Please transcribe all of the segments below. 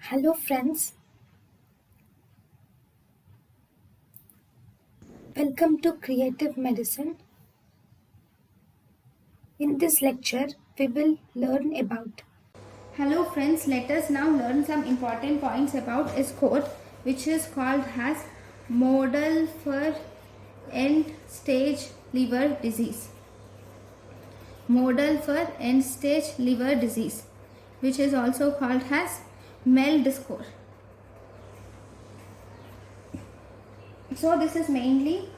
Hello friends, welcome to Creative Medicine. In this lecture, we will learn about. Hello friends, let us now learn some important points about a score which is called as model for end stage liver disease. Model for end stage liver disease, which is also called as MELD score. So this is mainly,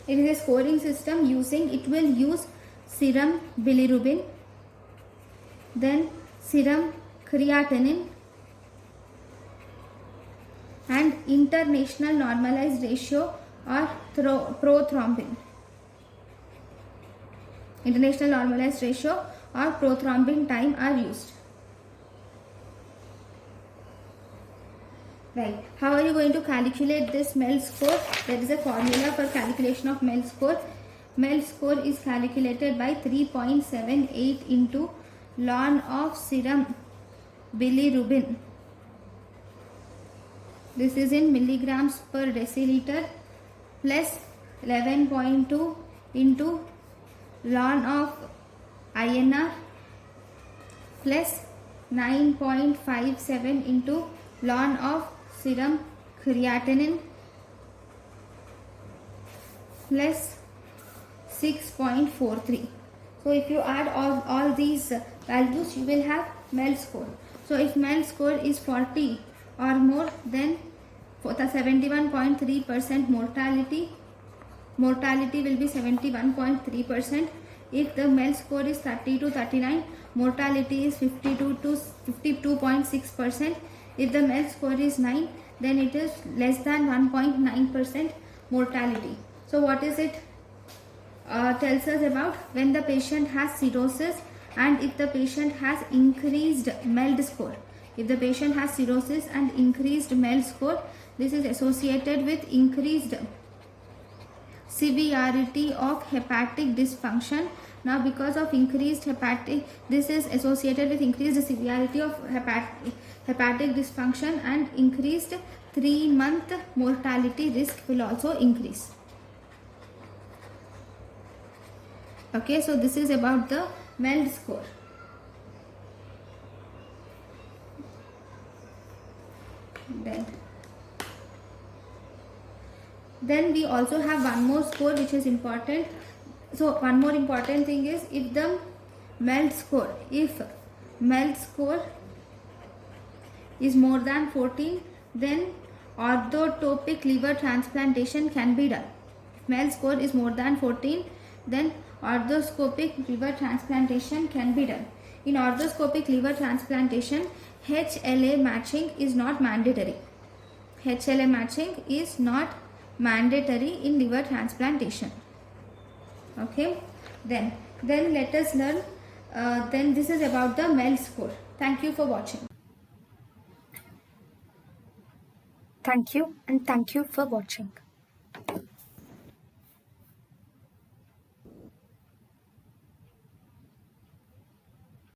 it is a scoring system it will use serum bilirubin, then serum creatinine and international normalized ratio or prothrombin. International normalized ratio or prothrombin time are used. Right. How are you going to calculate this MELD score? There is a formula for calculation of MELD score. MELD score is calculated by 3.78 into ln of serum bilirubin. This is in milligrams per deciliter plus 11.2 into ln of INR plus 9.57 into ln of serum creatinine plus 6.43. So if you add all these values, you will have MELD score. So if MELD score is 40 or more, then for the 71.3% mortality will be 71.3%. If the MELD score is 30 to 39, mortality is 52 to 52.6%. If the MELD score is 9, then it is less than 1.9% mortality. So what is it tells us about? When the patient has cirrhosis and if the patient has increased MELD score. If the patient has cirrhosis and increased MELD score, this is associated with increased severity of hepatic dysfunction. Now because of increased hepatic, this is associated with increased severity of hepatic dysfunction, and increased 3-month mortality risk will also increase. Okay, so this is about the MELD score. Then we also have one more score which is important. So one more important thing is, if the MELD score is more than 14, then orthotopic liver transplantation can be done. If MELD score is more than 14, then orthoscopic liver transplantation can be done. In orthoscopic liver transplantation, HLA matching is not mandatory. HLA matching is not mandatory in liver transplantation. Okay, then let us learn. Then this is about the MELD score. Thank you for watching. Thank you and thank you for watching.